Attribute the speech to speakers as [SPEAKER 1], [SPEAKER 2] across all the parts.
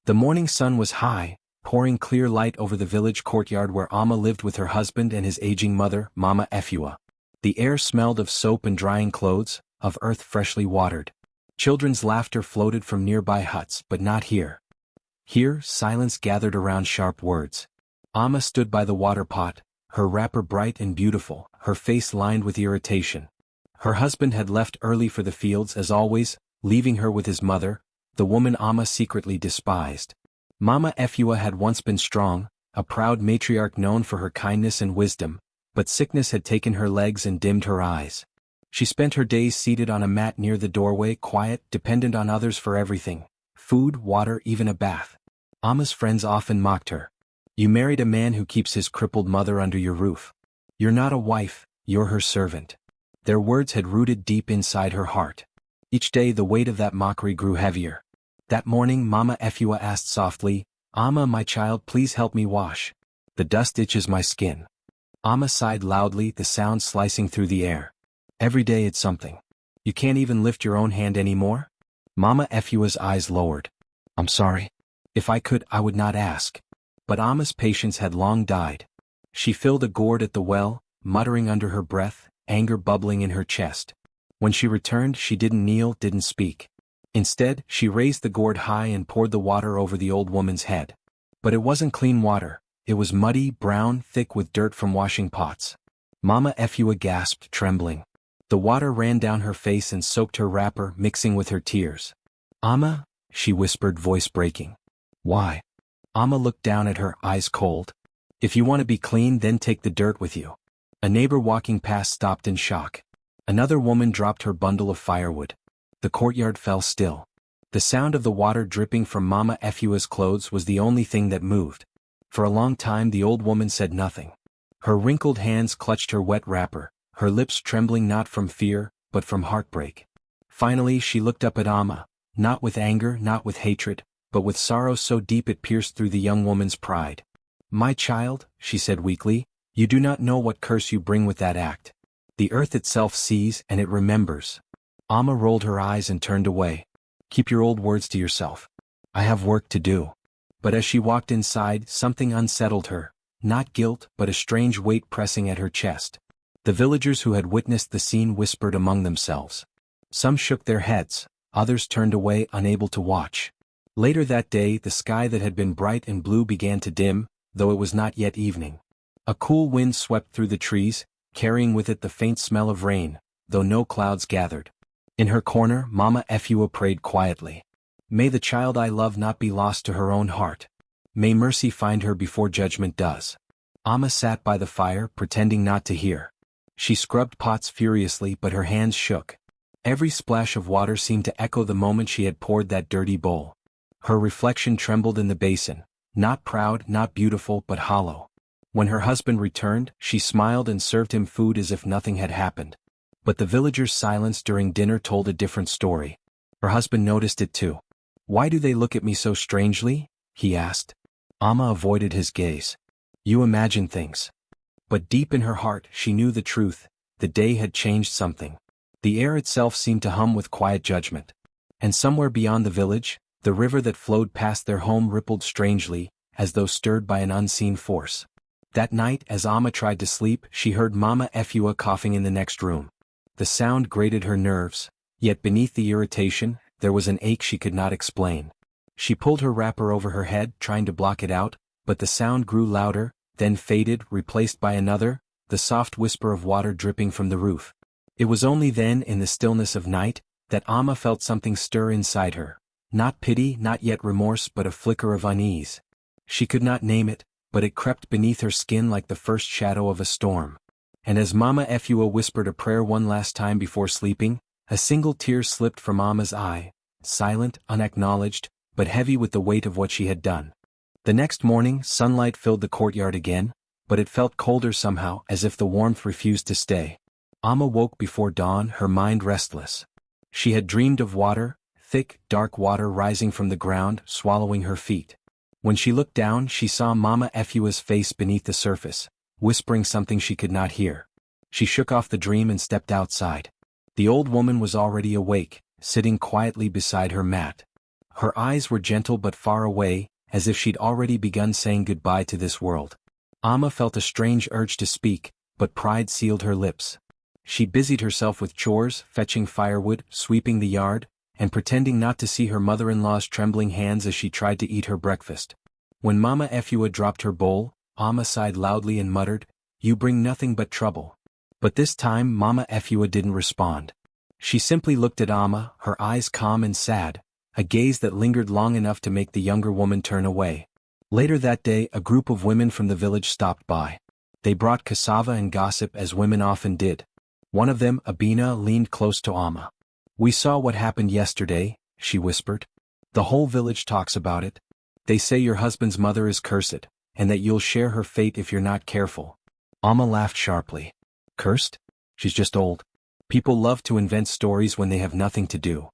[SPEAKER 1] The morning sun was high, pouring clear light over the village courtyard where Amma lived with her husband and his aging mother, Mama Efua. The air smelled of soap and drying clothes, of earth freshly watered. Children's laughter floated from nearby huts, but not here. Here, silence gathered around sharp words. Amma stood by the water pot, her wrapper bright and beautiful, her face lined with irritation. Her husband had left early for the fields as always, leaving her with his mother, the woman Amma secretly despised. Mama Efua had once been strong, a proud matriarch known for her kindness and wisdom, but sickness had taken her legs and dimmed her eyes. She spent her days seated on a mat near the doorway, quiet, dependent on others for everything: food, water, even a bath. Amma's friends often mocked her. "You married a man who keeps his crippled mother under your roof. You're not a wife, you're her servant." Their words had rooted deep inside her heart. Each day the weight of that mockery grew heavier. That morning Mama Efua asked softly, "Amma, my child, please help me wash. The dust itches my skin." Amma sighed loudly, the sound slicing through the air. "Every day it's something. You can't even lift your own hand anymore?" Mama Efua's eyes lowered. "I'm sorry. If I could, I would not ask." But Amma's patience had long died. She filled a gourd at the well, muttering under her breath, anger bubbling in her chest. When she returned, she didn't kneel, didn't speak. Instead, she raised the gourd high and poured the water over the old woman's head. But it wasn't clean water. It was muddy, brown, thick with dirt from washing pots. Mama Efua gasped, trembling. The water ran down her face and soaked her wrapper, mixing with her tears. "Amma," she whispered, voice breaking. "Why?" Amma looked down at her, eyes cold. "If you want to be clean, then take the dirt with you." A neighbor walking past stopped in shock. Another woman dropped her bundle of firewood. The courtyard fell still. The sound of the water dripping from Mama Efua's clothes was the only thing that moved. For a long time the old woman said nothing. Her wrinkled hands clutched her wet wrapper, her lips trembling not from fear, but from heartbreak. Finally she looked up at Amma, not with anger, not with hatred, but with sorrow so deep it pierced through the young woman's pride. "My child," she said weakly, "you do not know what curse you bring with that act. The earth itself sees and it remembers." Amma rolled her eyes and turned away. "Keep your old words to yourself. I have work to do." But as she walked inside, something unsettled her, not guilt, but a strange weight pressing at her chest. The villagers who had witnessed the scene whispered among themselves. Some shook their heads, others turned away, unable to watch. Later that day, the sky that had been bright and blue began to dim, though it was not yet evening. A cool wind swept through the trees, carrying with it the faint smell of rain, though no clouds gathered. In her corner, Mama Efua prayed quietly. "May the child I love not be lost to her own heart. May mercy find her before judgment does." Amma sat by the fire, pretending not to hear. She scrubbed pots furiously, but her hands shook. Every splash of water seemed to echo the moment she had poured that dirty bowl. Her reflection trembled in the basin, not proud, not beautiful, but hollow. When her husband returned, she smiled and served him food as if nothing had happened. But the villagers' silence during dinner told a different story. Her husband noticed it too. "Why do they look at me so strangely?" he asked. Amma avoided his gaze. "You imagine things." But deep in her heart she knew the truth. The day had changed something. The air itself seemed to hum with quiet judgment. And somewhere beyond the village, the river that flowed past their home rippled strangely, as though stirred by an unseen force. That night, as Amma tried to sleep, she heard Mama Efua coughing in the next room. The sound grated her nerves, yet beneath the irritation, there was an ache she could not explain. She pulled her wrapper over her head, trying to block it out, but the sound grew louder, then faded, replaced by another, the soft whisper of water dripping from the roof. It was only then, in the stillness of night, that Amma felt something stir inside her. Not pity, not yet remorse, but a flicker of unease. She could not name it, but it crept beneath her skin like the first shadow of a storm. And as Mama Efua whispered a prayer one last time before sleeping, a single tear slipped from Amma's eye, silent, unacknowledged, but heavy with the weight of what she had done. The next morning, sunlight filled the courtyard again, but it felt colder somehow, as if the warmth refused to stay. Amma woke before dawn, her mind restless. She had dreamed of water, thick, dark water rising from the ground, swallowing her feet. When she looked down, she saw Mama Efua's face beneath the surface, whispering something she could not hear. She shook off the dream and stepped outside. The old woman was already awake, sitting quietly beside her mat. Her eyes were gentle but far away, as if she'd already begun saying goodbye to this world. Amma felt a strange urge to speak, but pride sealed her lips. She busied herself with chores, fetching firewood, sweeping the yard, and pretending not to see her mother-in-law's trembling hands as she tried to eat her breakfast. When Mama Efua dropped her bowl, Amma sighed loudly and muttered, "You bring nothing but trouble." But this time Mama Efua didn't respond. She simply looked at Amma, her eyes calm and sad, a gaze that lingered long enough to make the younger woman turn away. Later that day, a group of women from the village stopped by. They brought cassava and gossip as women often did. One of them, Abina, leaned close to Amma. "We saw what happened yesterday," she whispered. "The whole village talks about it. They say your husband's mother is cursed, and that you'll share her fate if you're not careful." Amma laughed sharply. "Cursed? She's just old. People love to invent stories when they have nothing to do."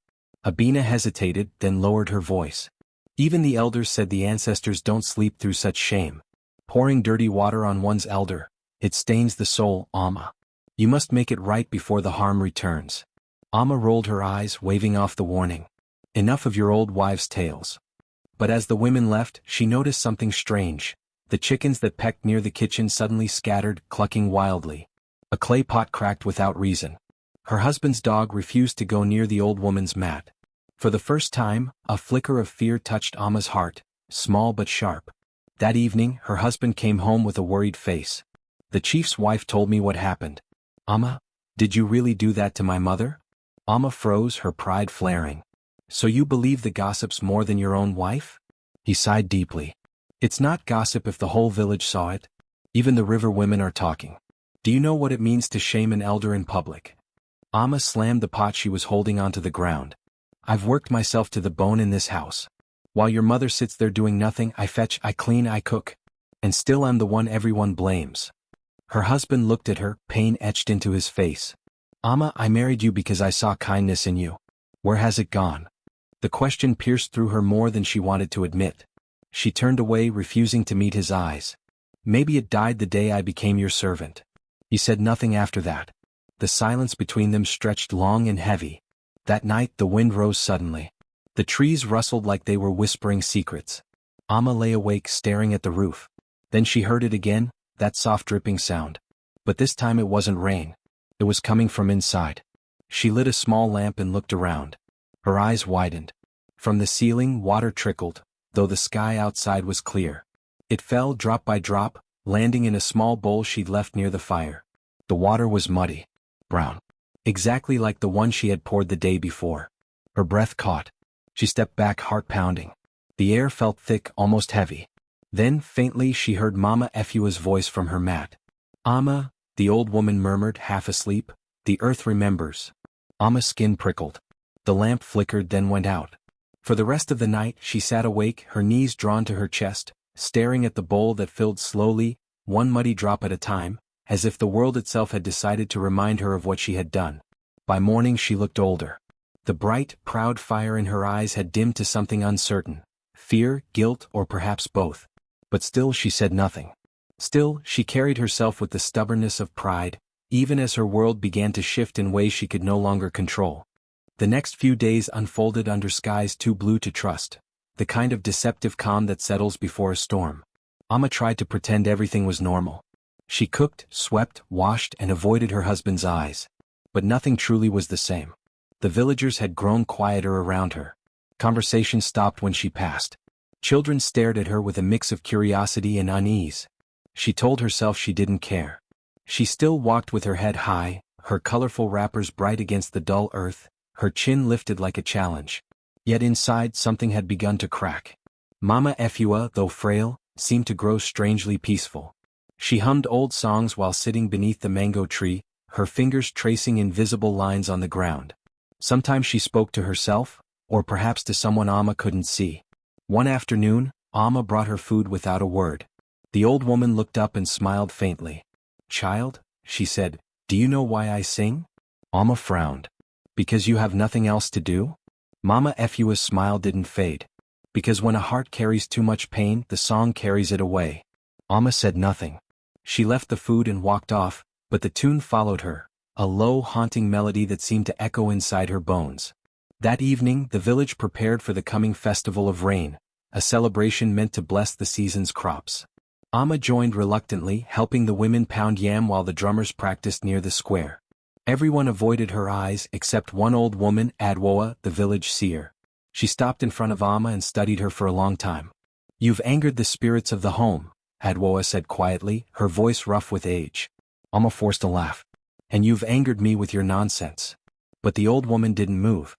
[SPEAKER 1] Abina hesitated, then lowered her voice. "Even the elders said the ancestors don't sleep through such shame. Pouring dirty water on one's elder, it stains the soul, Amma. You must make it right before the harm returns." Amma rolled her eyes, waving off the warning. "Enough of your old wives' tales." But as the women left, she noticed something strange. The chickens that pecked near the kitchen suddenly scattered, clucking wildly. A clay pot cracked without reason. Her husband's dog refused to go near the old woman's mat. For the first time, a flicker of fear touched Amma's heart, small but sharp. That evening, her husband came home with a worried face. "The chief's wife told me what happened." "Amma, did you really do that to my mother?" Amma froze, her pride flaring. "So you believe the gossips more than your own wife?" He sighed deeply. "It's not gossip if the whole village saw it. Even the river women are talking. Do you know what it means to shame an elder in public?" Amma slammed the pot she was holding onto the ground. "I've worked myself to the bone in this house. While your mother sits there doing nothing, I fetch, I clean, I cook. And still I'm the one everyone blames." Her husband looked at her, pain etched into his face. "Amma, I married you because I saw kindness in you. Where has it gone?" The question pierced through her more than she wanted to admit. She turned away, refusing to meet his eyes. "Maybe it died the day I became your servant." He said nothing after that. The silence between them stretched long and heavy. That night the wind rose suddenly. The trees rustled like they were whispering secrets. Amma lay awake staring at the roof. Then she heard it again, that soft dripping sound. But this time it wasn't rain. It was coming from inside. She lit a small lamp and looked around. Her eyes widened. From the ceiling water trickled, though the sky outside was clear. It fell drop by drop, landing in a small bowl she'd left near the fire. The water was muddy. Brown. Exactly like the one she had poured the day before. Her breath caught. She stepped back, heart pounding. The air felt thick, almost heavy. Then, faintly, she heard Mama Efua's voice from her mat. "Amma," the old woman murmured, half asleep, "the earth remembers." Amma's skin prickled. The lamp flickered, then went out. For the rest of the night, she sat awake, her knees drawn to her chest, staring at the bowl that filled slowly, one muddy drop at a time, as if the world itself had decided to remind her of what she had done. By morning she looked older. The bright, proud fire in her eyes had dimmed to something uncertain. Fear, guilt, or perhaps both. But still she said nothing. Still, she carried herself with the stubbornness of pride, even as her world began to shift in ways she could no longer control. The next few days unfolded under skies too blue to trust, the kind of deceptive calm that settles before a storm. Amma tried to pretend everything was normal. She cooked, swept, washed, and avoided her husband's eyes. But nothing truly was the same. The villagers had grown quieter around her. Conversation stopped when she passed. Children stared at her with a mix of curiosity and unease. She told herself she didn't care. She still walked with her head high, her colorful wrappers bright against the dull earth, her chin lifted like a challenge. Yet inside something had begun to crack. Mama Efua, though frail, seemed to grow strangely peaceful. She hummed old songs while sitting beneath the mango tree, her fingers tracing invisible lines on the ground. Sometimes she spoke to herself, or perhaps to someone Amma couldn't see. One afternoon, Amma brought her food without a word. The old woman looked up and smiled faintly. "Child," she said, "do you know why I sing?" Amma frowned. "Because you have nothing else to do?" Mama Efua's smile didn't fade. "Because when a heart carries too much pain, the song carries it away." Amma said nothing. She left the food and walked off, but the tune followed her, a low, haunting melody that seemed to echo inside her bones. That evening, the village prepared for the coming festival of rain, a celebration meant to bless the season's crops. Amma joined reluctantly, helping the women pound yam while the drummers practiced near the square. Everyone avoided her eyes except one old woman, Adwoa, the village seer. She stopped in front of Amma and studied her for a long time. "You've angered the spirits of the home," Adwoa said quietly, her voice rough with age. Amma forced a laugh. "And you've angered me with your nonsense." But the old woman didn't move.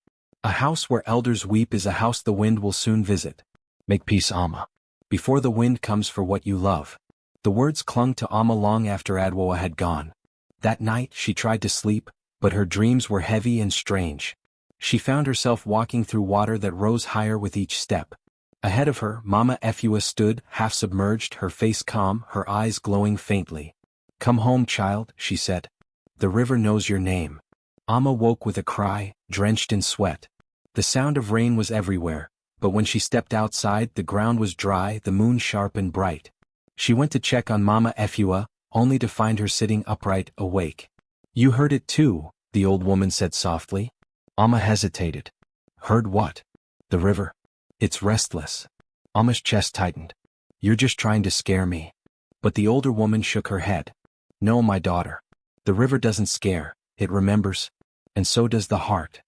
[SPEAKER 1] "A house where elders weep is a house the wind will soon visit. Make peace, Amma. Before the wind comes for what you love." The words clung to Amma long after Adwoa had gone. That night she tried to sleep, but her dreams were heavy and strange. She found herself walking through water that rose higher with each step. Ahead of her, Mama Efua stood, half submerged, her face calm, her eyes glowing faintly. "Come home, child," she said. "The river knows your name." Amma woke with a cry, drenched in sweat. The sound of rain was everywhere, but when she stepped outside, the ground was dry, the moon sharp and bright. She went to check on Mama Efua, only to find her sitting upright, awake. "You heard it too," the old woman said softly. Amma hesitated. "Heard what?" "The river. It's restless." Amma's chest tightened. "You're just trying to scare me." But the older woman shook her head. "No, my daughter. The river doesn't scare, it remembers. And so does the heart."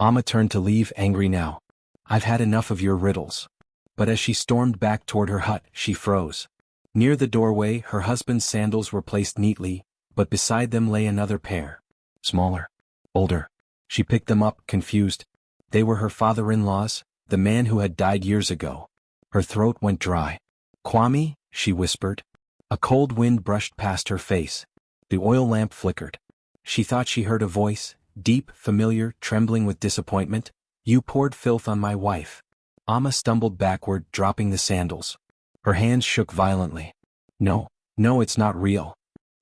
[SPEAKER 1] Amma turned to leave, angry now. "I've had enough of your riddles." But as she stormed back toward her hut, she froze. Near the doorway, her husband's sandals were placed neatly, but beside them lay another pair. Smaller. Older. She picked them up, confused. They were her father-in-law's, the man who had died years ago. Her throat went dry. "Kwame," she whispered. A cold wind brushed past her face. The oil lamp flickered. She thought she heard a voice, deep, familiar, trembling with disappointment. "You poured filth on my wife." Amma stumbled backward, dropping the sandals. Her hands shook violently. "No, no, it's not real."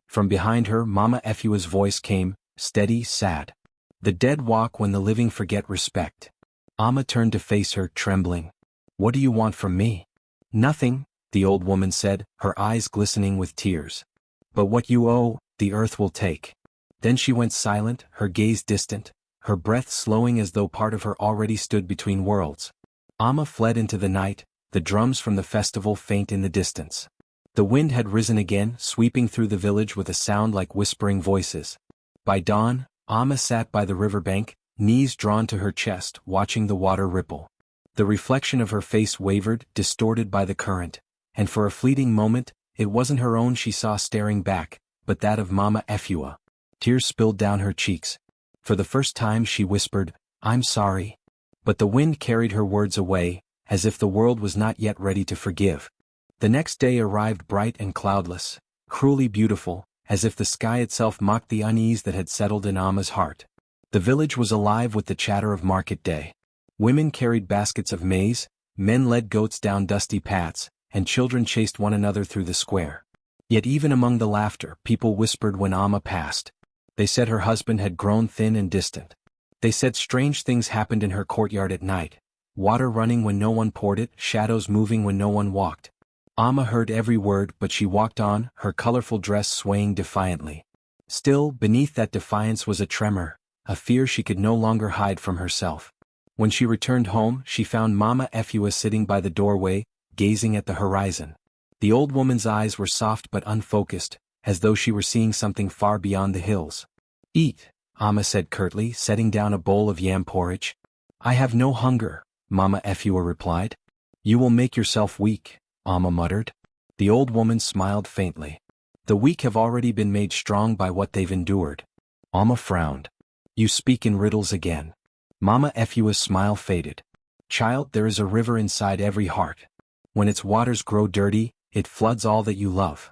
[SPEAKER 1] From behind her, Mama Efua's voice came, steady, sad. "The dead walk when the living forget respect." Amma turned to face her, trembling. "What do you want from me?" "Nothing," the old woman said, her eyes glistening with tears. "But what you owe, the earth will take." Then she went silent, her gaze distant, her breath slowing as though part of her already stood between worlds. Amma fled into the night, the drums from the festival faint in the distance. The wind had risen again, sweeping through the village with a sound like whispering voices. By dawn, Amma sat by the riverbank, knees drawn to her chest, watching the water ripple. The reflection of her face wavered, distorted by the current, and for a fleeting moment, it wasn't her own she saw staring back, but that of Mama Efua. Tears spilled down her cheeks. For the first time she whispered, "I'm sorry." But the wind carried her words away, as if the world was not yet ready to forgive. The next day arrived bright and cloudless, cruelly beautiful, as if the sky itself mocked the unease that had settled in Amma's heart. The village was alive with the chatter of market day. Women carried baskets of maize, men led goats down dusty paths, and children chased one another through the square. Yet even among the laughter, people whispered when Amma passed. They said her husband had grown thin and distant. They said strange things happened in her courtyard at night. Water running when no one poured it, shadows moving when no one walked. Amma heard every word, but she walked on, her colorful dress swaying defiantly. Still, beneath that defiance was a tremor, a fear she could no longer hide from herself. When she returned home, she found Mama Efua sitting by the doorway, gazing at the horizon. The old woman's eyes were soft but unfocused, as though she were seeing something far beyond the hills. "Eat," Amma said curtly, setting down a bowl of yam porridge. "I have no hunger," Mama Efua replied. "You will make yourself weak," Amma muttered. The old woman smiled faintly. "The weak have already been made strong by what they've endured." Amma frowned. "You speak in riddles again." Mama Efua's smile faded. "Child, there is a river inside every heart. When its waters grow dirty, it floods all that you love."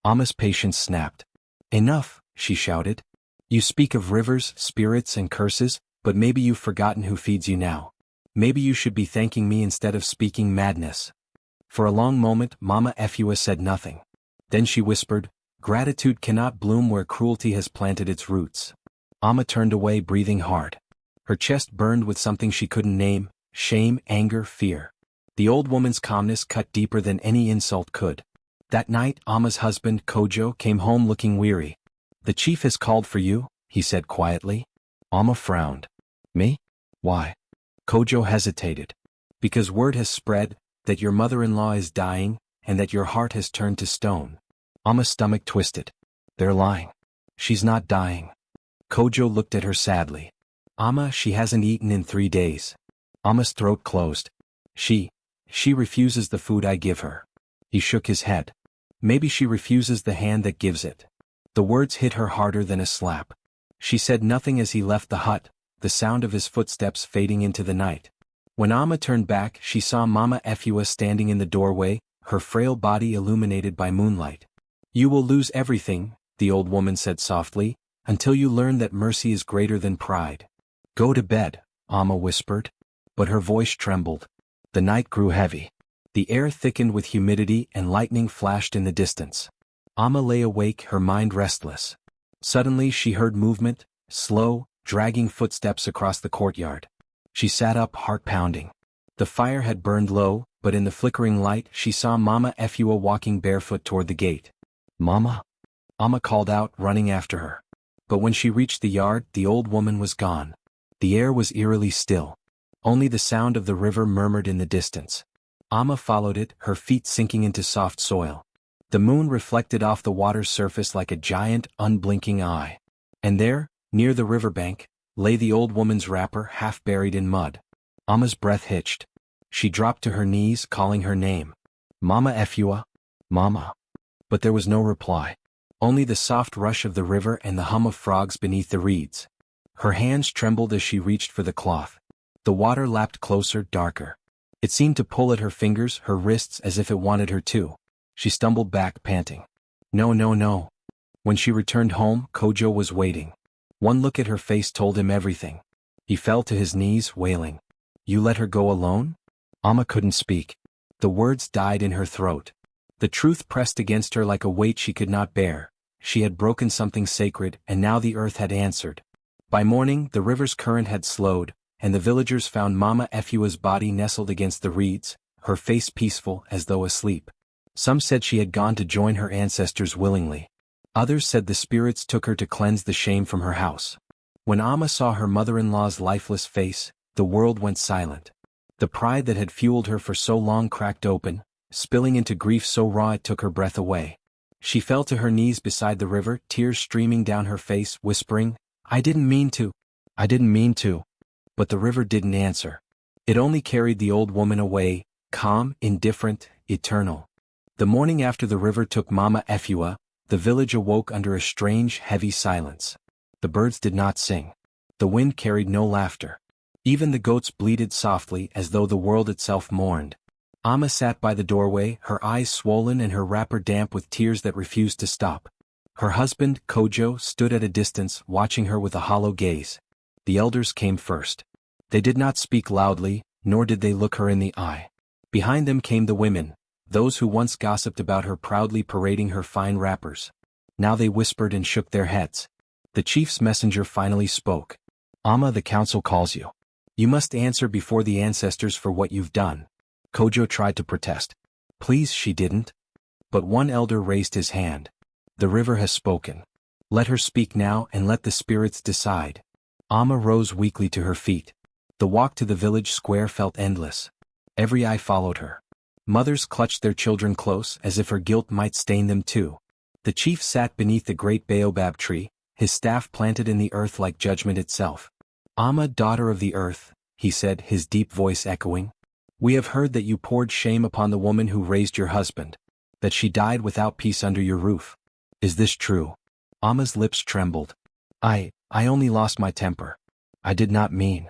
[SPEAKER 1] Amma's patience snapped. "Enough," she shouted. "You speak of rivers, spirits, and curses, but maybe you've forgotten who feeds you now. Maybe you should be thanking me instead of speaking madness." For a long moment, Mama Efua said nothing. Then she whispered, "Gratitude cannot bloom where cruelty has planted its roots." Amma turned away, breathing hard. Her chest burned with something she couldn't name: shame, anger, fear. The old woman's calmness cut deeper than any insult could. That night, Amma's husband, Kojo, came home looking weary. "The chief has called for you," he said quietly. Amma frowned. "Me? Why?" Kojo hesitated. Because word has spread that your mother-in-law is dying and that your heart has turned to stone. Ama's stomach twisted. They're lying. She's not dying. Kojo looked at her sadly. Ama, she hasn't eaten in 3 days. Ama's throat closed. She refuses the food I give her. He shook his head. Maybe she refuses the hand that gives it. The words hit her harder than a slap. She said nothing as he left the hut, the sound of his footsteps fading into the night. When Ama turned back, she saw Mama Efua standing in the doorway, her frail body illuminated by moonlight. You will lose everything, the old woman said softly, until you learn that mercy is greater than pride. Go to bed, Ama whispered. But her voice trembled. The night grew heavy. The air thickened with humidity and lightning flashed in the distance. Ama lay awake, her mind restless. Suddenly she heard movement, slow, dragging footsteps across the courtyard. She sat up, heart pounding. The fire had burned low, but in the flickering light she saw Mama Efua walking barefoot toward the gate. Mama? Ama called out, running after her. But when she reached the yard, the old woman was gone. The air was eerily still. Only the sound of the river murmured in the distance. Ama followed it, her feet sinking into soft soil. The moon reflected off the water's surface like a giant, unblinking eye. And there, near the riverbank, lay the old woman's wrapper half buried in mud. Ama's breath hitched. She dropped to her knees, calling her name. Mama Efua? Mama. But there was no reply. Only the soft rush of the river and the hum of frogs beneath the reeds. Her hands trembled as she reached for the cloth. The water lapped closer, darker. It seemed to pull at her fingers, her wrists, as if it wanted her to. She stumbled back, panting. No, no, no. When she returned home, Kojo was waiting. One look at her face told him everything. He fell to his knees, wailing. You let her go alone? Ama couldn't speak. The words died in her throat. The truth pressed against her like a weight she could not bear. She had broken something sacred, and now the earth had answered. By morning, the river's current had slowed, and the villagers found Mama Efua's body nestled against the reeds, her face peaceful as though asleep. Some said she had gone to join her ancestors willingly. Others said the spirits took her to cleanse the shame from her house. When Ama saw her mother-in-law's lifeless face, the world went silent. The pride that had fueled her for so long cracked open, spilling into grief so raw it took her breath away. She fell to her knees beside the river, tears streaming down her face, whispering, I didn't mean to. I didn't mean to. But the river didn't answer. It only carried the old woman away, calm, indifferent, eternal. The morning after the river took Mama Efua, the village awoke under a strange, heavy silence. The birds did not sing. The wind carried no laughter. Even the goats bleated softly as though the world itself mourned. Ama sat by the doorway, her eyes swollen and her wrapper damp with tears that refused to stop. Her husband, Kojo, stood at a distance, watching her with a hollow gaze. The elders came first. They did not speak loudly, nor did they look her in the eye. Behind them came the women, those who once gossiped about her proudly parading her fine wrappers. Now they whispered and shook their heads. The chief's messenger finally spoke. Ama, the council calls you. You must answer before the ancestors for what you've done. Kojo tried to protest. Please, she didn't. But one elder raised his hand. The river has spoken. Let her speak now and let the spirits decide. Ama rose weakly to her feet. The walk to the village square felt endless. Every eye followed her. Mothers clutched their children close as if her guilt might stain them too. The chief sat beneath the great baobab tree, his staff planted in the earth like judgment itself. Ama, daughter of the earth, he said, his deep voice echoing. We have heard that you poured shame upon the woman who raised your husband, that she died without peace under your roof. Is this true? Ama's lips trembled. I only lost my temper. I did not mean.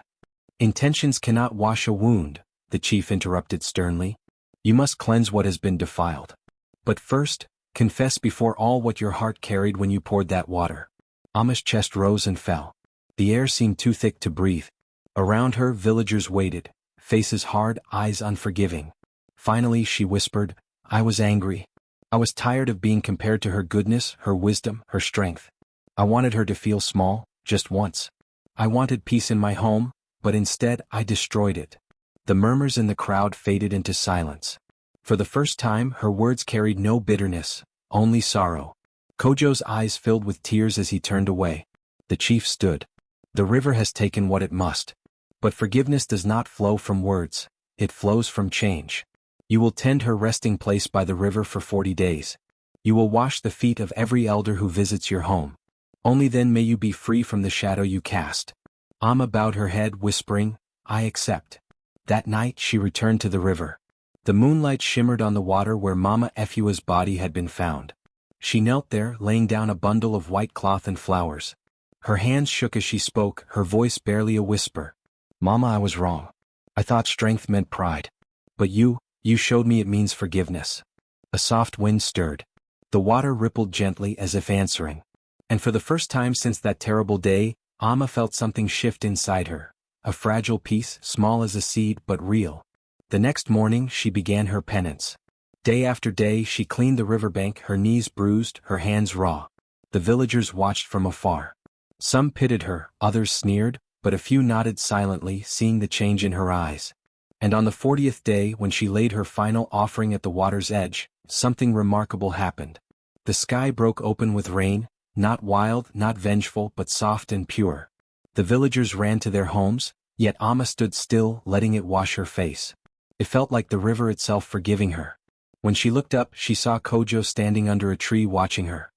[SPEAKER 1] Intentions cannot wash a wound, the chief interrupted sternly. You must cleanse what has been defiled. But first, confess before all what your heart carried when you poured that water. Ama's chest rose and fell. The air seemed too thick to breathe. Around her, villagers waited, faces hard, eyes unforgiving. Finally, she whispered, I was angry. I was tired of being compared to her goodness, her wisdom, her strength. I wanted her to feel small, just once. I wanted peace in my home, but instead I destroyed it. The murmurs in the crowd faded into silence. For the first time, her words carried no bitterness, only sorrow. Kojo's eyes filled with tears as he turned away. The chief stood. The river has taken what it must. But forgiveness does not flow from words, it flows from change. You will tend her resting place by the river for 40 days. You will wash the feet of every elder who visits your home. Only then may you be free from the shadow you cast. Amma bowed her head, whispering, I accept. That night she returned to the river. The moonlight shimmered on the water where Mama Efua's body had been found. She knelt there, laying down a bundle of white cloth and flowers. Her hands shook as she spoke, her voice barely a whisper. Mama, I was wrong. I thought strength meant pride. But you showed me it means forgiveness. A soft wind stirred. The water rippled gently as if answering. And for the first time since that terrible day, Amma felt something shift inside her. A fragile piece, small as a seed but real. The next morning she began her penance. Day after day she cleaned the riverbank, her knees bruised, her hands raw. The villagers watched from afar. Some pitied her, others sneered, but a few nodded silently, seeing the change in her eyes. And on the 40th day, when she laid her final offering at the water's edge, something remarkable happened. The sky broke open with rain, not wild, not vengeful, but soft and pure. The villagers ran to their homes, yet Amma stood still, letting it wash her face. It felt like the river itself forgiving her. When she looked up, she saw Kojo standing under a tree watching her.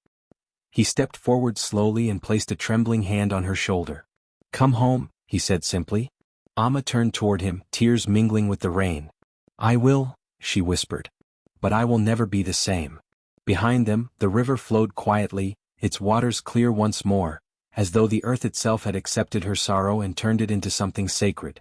[SPEAKER 1] He stepped forward slowly and placed a trembling hand on her shoulder. Come home, he said simply. Amma turned toward him, tears mingling with the rain. I will, she whispered. But I will never be the same. Behind them, the river flowed quietly, its waters clear once more, as though the earth itself had accepted her sorrow and turned it into something sacred.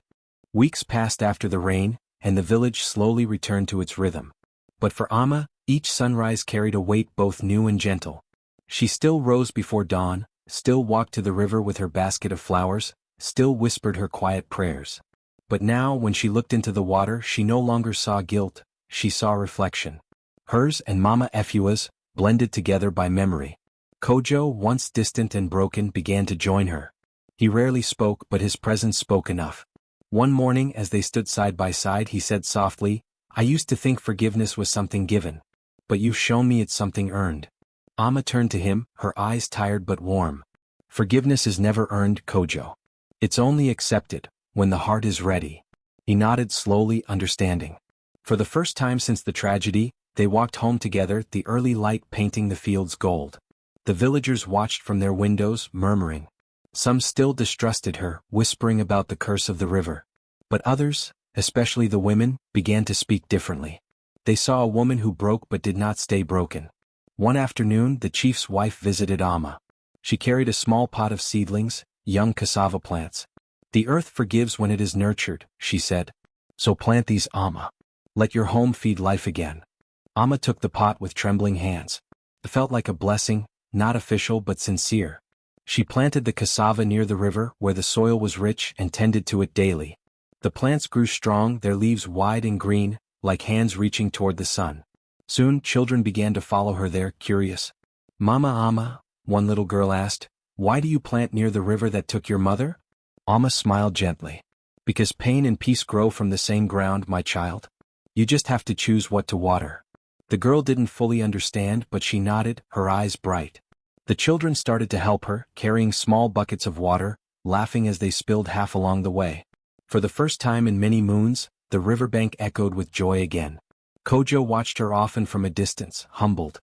[SPEAKER 1] Weeks passed after the rain, and the village slowly returned to its rhythm. But for Amma, each sunrise carried a weight both new and gentle. She still rose before dawn, still walked to the river with her basket of flowers, still whispered her quiet prayers. But now, when she looked into the water, she no longer saw guilt, she saw reflection. Hers and Mama Efua's, blended together by memory. Kojo, once distant and broken, began to join her. He rarely spoke, but his presence spoke enough. One morning, as they stood side by side, he said softly, I used to think forgiveness was something given. But you've shown me it's something earned. Amma turned to him, her eyes tired but warm. Forgiveness is never earned, Kojo. It's only accepted, when the heart is ready. He nodded slowly, understanding. For the first time since the tragedy, they walked home together, the early light painting the fields gold. The villagers watched from their windows, murmuring. Some still distrusted her, whispering about the curse of the river. But others, especially the women, began to speak differently. They saw a woman who broke but did not stay broken. One afternoon, the chief's wife visited Amma. She carried a small pot of seedlings, young cassava plants. The earth forgives when it is nurtured, she said. So plant these, Amma. Let your home feed life again. Amma took the pot with trembling hands. It felt like a blessing, not official but sincere. She planted the cassava near the river where the soil was rich and tended to it daily. The plants grew strong, their leaves wide and green, like hands reaching toward the sun. Soon children began to follow her there, curious. Mama Amma, one little girl asked, why do you plant near the river that took your mother? Amma smiled gently. Because pain and peace grow from the same ground, my child. You just have to choose what to water. The girl didn't fully understand, but she nodded, her eyes bright. The children started to help her, carrying small buckets of water, laughing as they spilled half along the way. For the first time in many moons, the riverbank echoed with joy again. Kojo watched her often from a distance, humbled.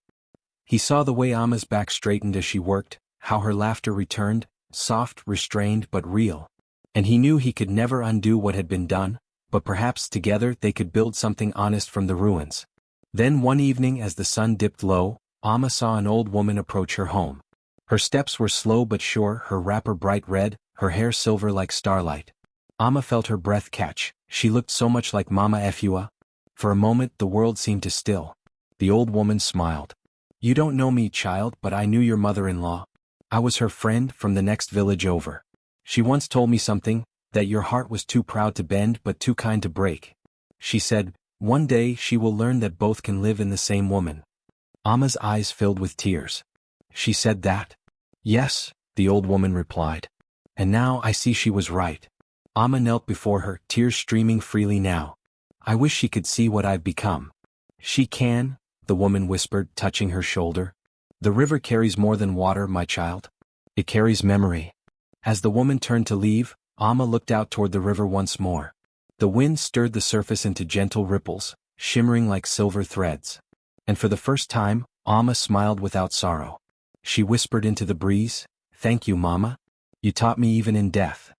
[SPEAKER 1] He saw the way Amma's back straightened as she worked, how her laughter returned, soft, restrained but real. And he knew he could never undo what had been done, but perhaps together they could build something honest from the ruins. Then one evening as the sun dipped low, Amma saw an old woman approach her home. Her steps were slow but sure, her wrapper bright red, her hair silver like starlight. Amma felt her breath catch, she looked so much like Mama Efua. For a moment the world seemed to still. The old woman smiled. You don't know me, child, but I knew your mother-in-law. I was her friend from the next village over. She once told me something, that your heart was too proud to bend but too kind to break. She said, one day she will learn that both can live in the same woman. Amma's eyes filled with tears. She said that? Yes, the old woman replied. And now I see she was right. Amma knelt before her, tears streaming freely now. I wish she could see what I've become. She can, the woman whispered, touching her shoulder. The river carries more than water, my child. It carries memory. As the woman turned to leave, Amma looked out toward the river once more. The wind stirred the surface into gentle ripples, shimmering like silver threads. And for the first time, Amma smiled without sorrow. She whispered into the breeze, "Thank you, Mama. You taught me even in death."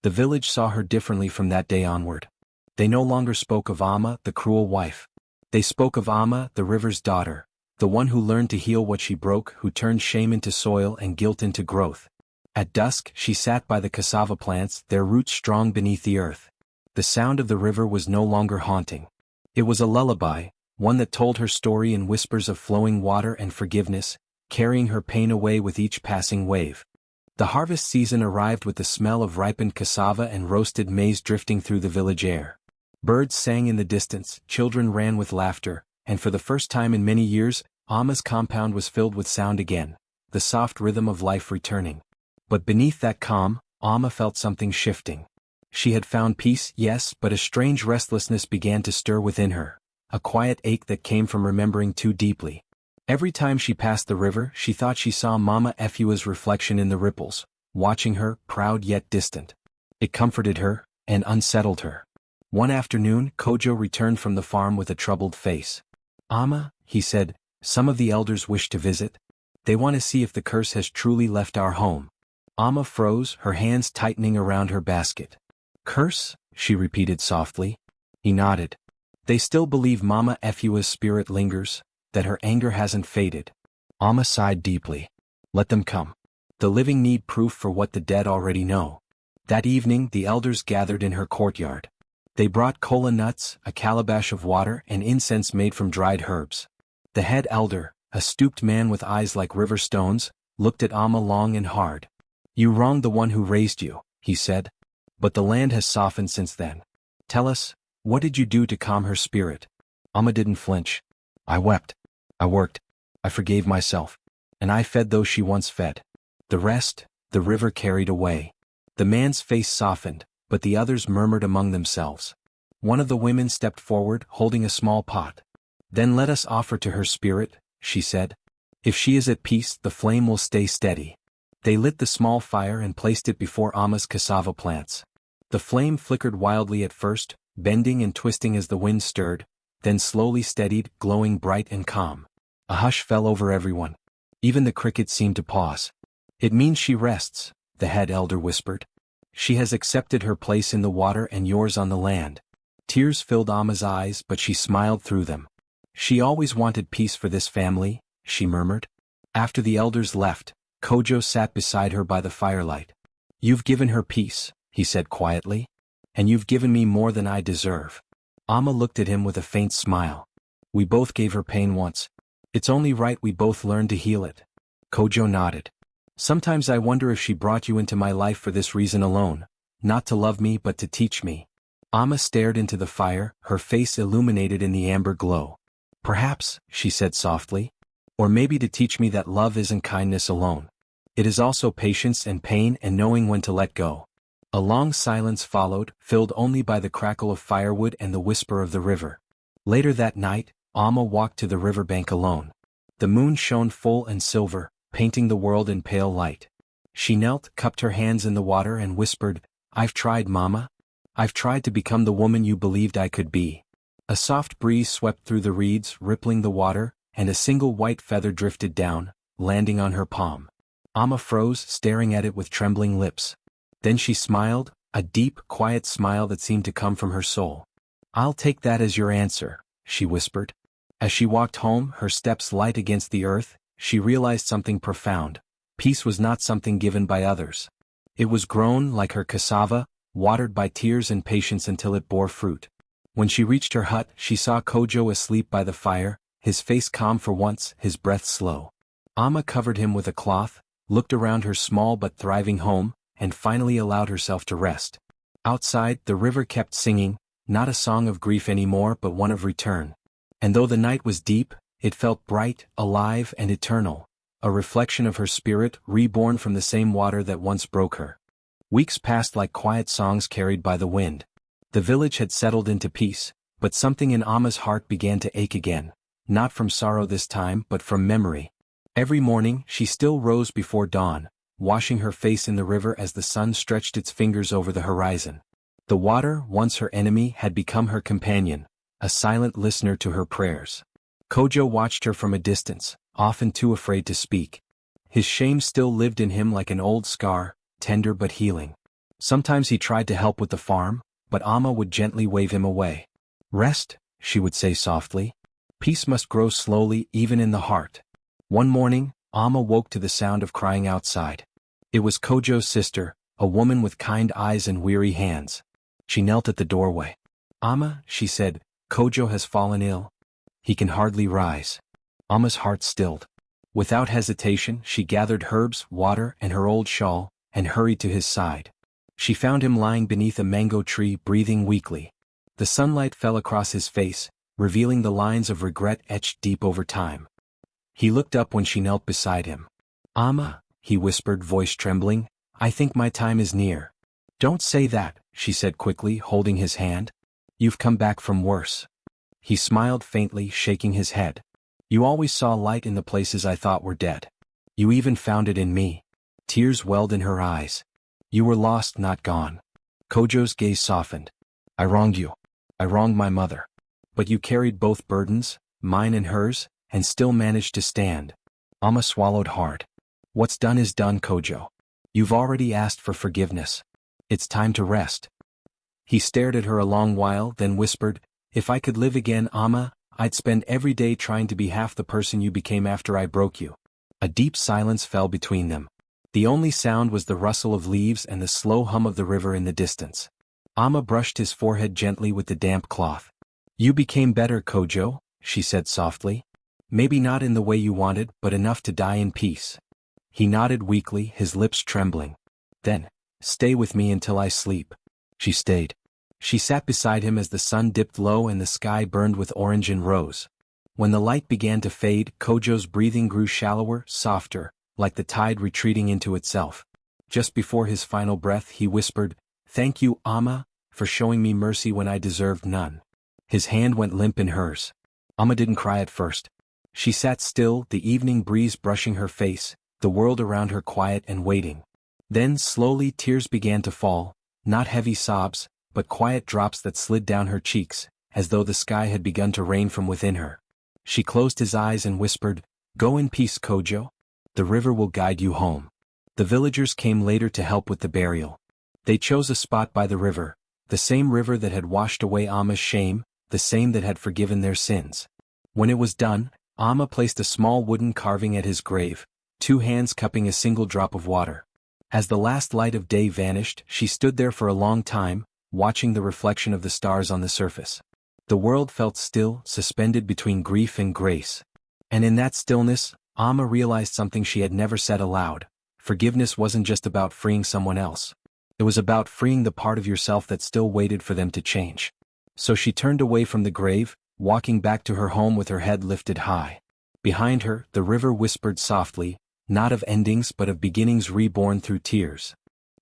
[SPEAKER 1] The village saw her differently from that day onward. They no longer spoke of Amma, the cruel wife. They spoke of Amma, the river's daughter, the one who learned to heal what she broke, who turned shame into soil and guilt into growth. At dusk, she sat by the cassava plants, their roots strong beneath the earth. The sound of the river was no longer haunting. It was a lullaby, one that told her story in whispers of flowing water and forgiveness, carrying her pain away with each passing wave. The harvest season arrived with the smell of ripened cassava and roasted maize drifting through the village air. Birds sang in the distance, children ran with laughter, and for the first time in many years, Amma's compound was filled with sound again, the soft rhythm of life returning. But beneath that calm, Amma felt something shifting. She had found peace, yes, but a strange restlessness began to stir within her, a quiet ache that came from remembering too deeply. Every time she passed the river, she thought she saw Mama Efua's reflection in the ripples, watching her, proud yet distant. It comforted her, and unsettled her. One afternoon, Kojo returned from the farm with a troubled face. "Amma," he said, "some of the elders wish to visit. They want to see if the curse has truly left our home." Amma froze, her hands tightening around her basket. "Curse?" she repeated softly. He nodded. "They still believe Mama Efua's spirit lingers, that her anger hasn't faded." Amma sighed deeply. "Let them come. The living need proof for what the dead already know." That evening the elders gathered in her courtyard. They brought kola nuts, a calabash of water, and incense made from dried herbs. The head elder, a stooped man with eyes like river stones, looked at Amma long and hard. "You wronged the one who raised you," he said. "But the land has softened since then. Tell us, what did you do to calm her spirit?" Amma didn't flinch. "I wept. I worked. I forgave myself. And I fed those she once fed. The rest, the river carried away." The man's face softened, but the others murmured among themselves. One of the women stepped forward, holding a small pot. "Then let us offer to her spirit," she said. "If she is at peace, the flame will stay steady." They lit the small fire and placed it before Amma's cassava plants. The flame flickered wildly at first, bending and twisting as the wind stirred, then slowly steadied, glowing bright and calm. A hush fell over everyone. Even the crickets seemed to pause. "It means she rests," the head elder whispered. "She has accepted her place in the water and yours on the land." Tears filled Amma's eyes, but she smiled through them. "She always wanted peace for this family," she murmured. After the elders left, Kojo sat beside her by the firelight. "You've given her peace," he said quietly. "And you've given me more than I deserve." Amma looked at him with a faint smile. "We both gave her pain once. It's only right we both learn to heal it." Kojo nodded. "Sometimes I wonder if she brought you into my life for this reason alone, not to love me but to teach me." Amma stared into the fire, her face illuminated in the amber glow. "Perhaps," she said softly. "Or maybe to teach me that love isn't kindness alone. It is also patience and pain and knowing when to let go." A long silence followed, filled only by the crackle of firewood and the whisper of the river. Later that night, Amma walked to the riverbank alone. The moon shone full and silver, painting the world in pale light. She knelt, cupped her hands in the water and whispered, "I've tried, Mama. I've tried to become the woman you believed I could be." A soft breeze swept through the reeds, rippling the water, and a single white feather drifted down, landing on her palm. Amma froze, staring at it with trembling lips. Then she smiled, a deep, quiet smile that seemed to come from her soul. "I'll take that as your answer," she whispered. As she walked home, her steps light against the earth, she realized something profound. Peace was not something given by others. It was grown, like her cassava, watered by tears and patience until it bore fruit. When she reached her hut, she saw Kojo asleep by the fire, his face calm for once, his breath slow. Amma covered him with a cloth, looked around her small but thriving home, and finally allowed herself to rest. Outside, the river kept singing, not a song of grief anymore but one of return. And though the night was deep, it felt bright, alive, and eternal, a reflection of her spirit, reborn from the same water that once broke her. Weeks passed like quiet songs carried by the wind. The village had settled into peace, but something in Amma's heart began to ache again, not from sorrow this time but from memory. Every morning, she still rose before dawn, washing her face in the river as the sun stretched its fingers over the horizon. The water, once her enemy, had become her companion, a silent listener to her prayers. Kojo watched her from a distance, often too afraid to speak. His shame still lived in him like an old scar, tender but healing. Sometimes he tried to help with the farm, but Amma would gently wave him away. "Rest," she would say softly. "Peace must grow slowly even in the heart." One morning, Amma woke to the sound of crying outside. It was Kojo's sister, a woman with kind eyes and weary hands. She knelt at the doorway. "Amma," she said, "Kojo has fallen ill. He can hardly rise." Amma's heart stilled. Without hesitation, she gathered herbs, water, and her old shawl, and hurried to his side. She found him lying beneath a mango tree, breathing weakly. The sunlight fell across his face, revealing the lines of regret etched deep over time. He looked up when she knelt beside him. "Amma," he whispered, voice trembling, "I think my time is near." "Don't say that," she said quickly, holding his hand. "You've come back from worse." He smiled faintly, shaking his head. "You always saw light in the places I thought were dead. You even found it in me." Tears welled in her eyes. "You were lost, not gone." Kojo's gaze softened. "I wronged you. I wronged my mother. But you carried both burdens, mine and hers, and still managed to stand." Amma swallowed hard. "What's done is done, Kojo. You've already asked for forgiveness. It's time to rest." He stared at her a long while, then whispered, "If I could live again, Amma, I'd spend every day trying to be half the person you became after I broke you." A deep silence fell between them. The only sound was the rustle of leaves and the slow hum of the river in the distance. Amma brushed his forehead gently with the damp cloth. "You became better, Kojo," she said softly. "Maybe not in the way you wanted, but enough to die in peace." He nodded weakly, his lips trembling. "Then, stay with me until I sleep." She stayed. She sat beside him as the sun dipped low and the sky burned with orange and rose. When the light began to fade, Kojo's breathing grew shallower, softer, like the tide retreating into itself. Just before his final breath, he whispered, "Thank you, Amma, for showing me mercy when I deserved none." His hand went limp in hers. Amma didn't cry at first. She sat still, the evening breeze brushing her face, the world around her quiet and waiting. Then, slowly, tears began to fall, not heavy sobs, but quiet drops that slid down her cheeks, as though the sky had begun to rain from within her. She closed his eyes and whispered, "Go in peace, Kojo. The river will guide you home." The villagers came later to help with the burial. They chose a spot by the river, the same river that had washed away Amma's shame, the same that had forgiven their sins. When it was done, Amma placed a small wooden carving at his grave, two hands cupping a single drop of water. As the last light of day vanished, she stood there for a long time, watching the reflection of the stars on the surface. The world felt still, suspended between grief and grace. And in that stillness, Amma realized something she had never said aloud. Forgiveness wasn't just about freeing someone else. It was about freeing the part of yourself that still waited for them to change. So she turned away from the grave, walking back to her home with her head lifted high. Behind her, the river whispered softly, not of endings but of beginnings reborn through tears.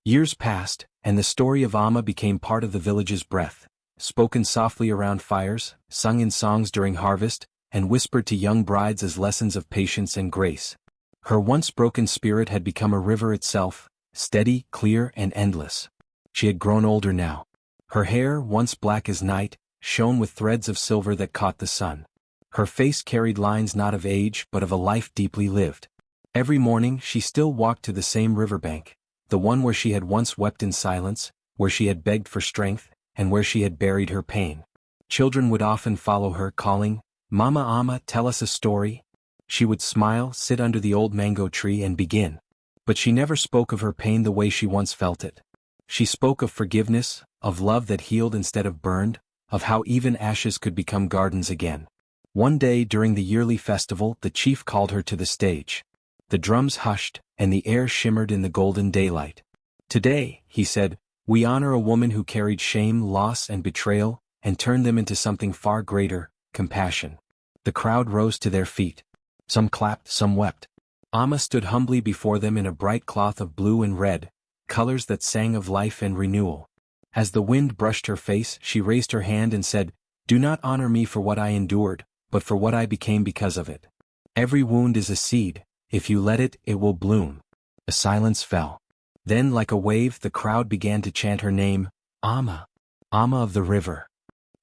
[SPEAKER 1] Years passed, and the story of Amma became part of the village's breath, spoken softly around fires, sung in songs during harvest, and whispered to young brides as lessons of patience and grace. Her once broken spirit had become a river itself, steady, clear, and endless. She had grown older now. Her hair, once black as night, shone with threads of silver that caught the sun. Her face carried lines not of age but of a life deeply lived. Every morning she still walked to the same riverbank, the one where she had once wept in silence, where she had begged for strength, and where she had buried her pain. Children would often follow her, calling, "Mama Amma, tell us a story." She would smile, sit under the old mango tree and begin. But she never spoke of her pain the way she once felt it. She spoke of forgiveness, of love that healed instead of burned, of how even ashes could become gardens again. One day during the yearly festival, the chief called her to the stage. The drums hushed, and the air shimmered in the golden daylight. "Today," he said, "we honor a woman who carried shame, loss, and betrayal, and turned them into something far greater, compassion." The crowd rose to their feet. Some clapped, some wept. Amma stood humbly before them in a bright cloth of blue and red, colors that sang of life and renewal. As the wind brushed her face, she raised her hand and said, "Do not honor me for what I endured, but for what I became because of it. Every wound is a seed. If you let it, it will bloom." A silence fell. Then, like a wave, the crowd began to chant her name, Amma, Amma of the river.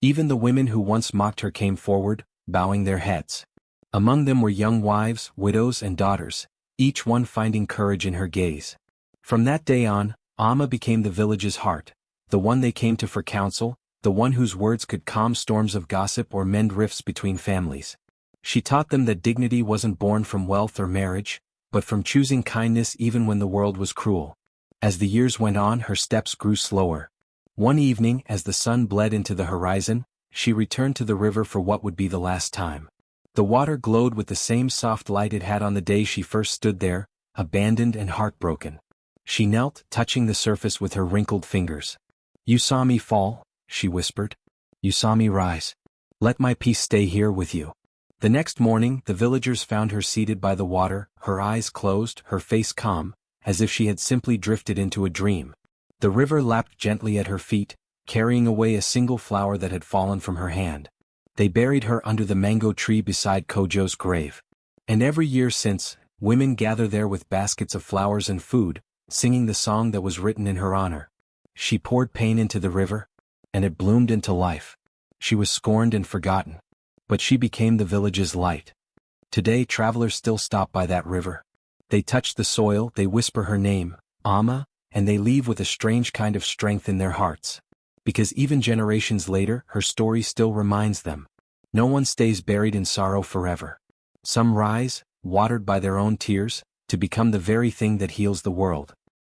[SPEAKER 1] Even the women who once mocked her came forward, bowing their heads. Among them were young wives, widows, and daughters, each one finding courage in her gaze. From that day on, Amma became the village's heart, the one they came to for counsel, the one whose words could calm storms of gossip or mend rifts between families. She taught them that dignity wasn't born from wealth or marriage, but from choosing kindness even when the world was cruel. As the years went on, her steps grew slower. One evening, as the sun bled into the horizon, she returned to the river for what would be the last time. The water glowed with the same soft light it had on the day she first stood there, abandoned and heartbroken. She knelt, touching the surface with her wrinkled fingers. "You saw me fall," she whispered. "You saw me rise. Let my peace stay here with you." The next morning, the villagers found her seated by the water, her eyes closed, her face calm, as if she had simply drifted into a dream. The river lapped gently at her feet, carrying away a single flower that had fallen from her hand. They buried her under the mango tree beside Kojo's grave. And every year since, women gather there with baskets of flowers and food, singing the song that was written in her honor. She poured pain into the river, and it bloomed into life. She was scorned and forgotten, but she became the village's light. Today travelers still stop by that river. They touch the soil, they whisper her name, Amma, and they leave with a strange kind of strength in their hearts. Because even generations later, her story still reminds them. No one stays buried in sorrow forever. Some rise, watered by their own tears, to become the very thing that heals the world.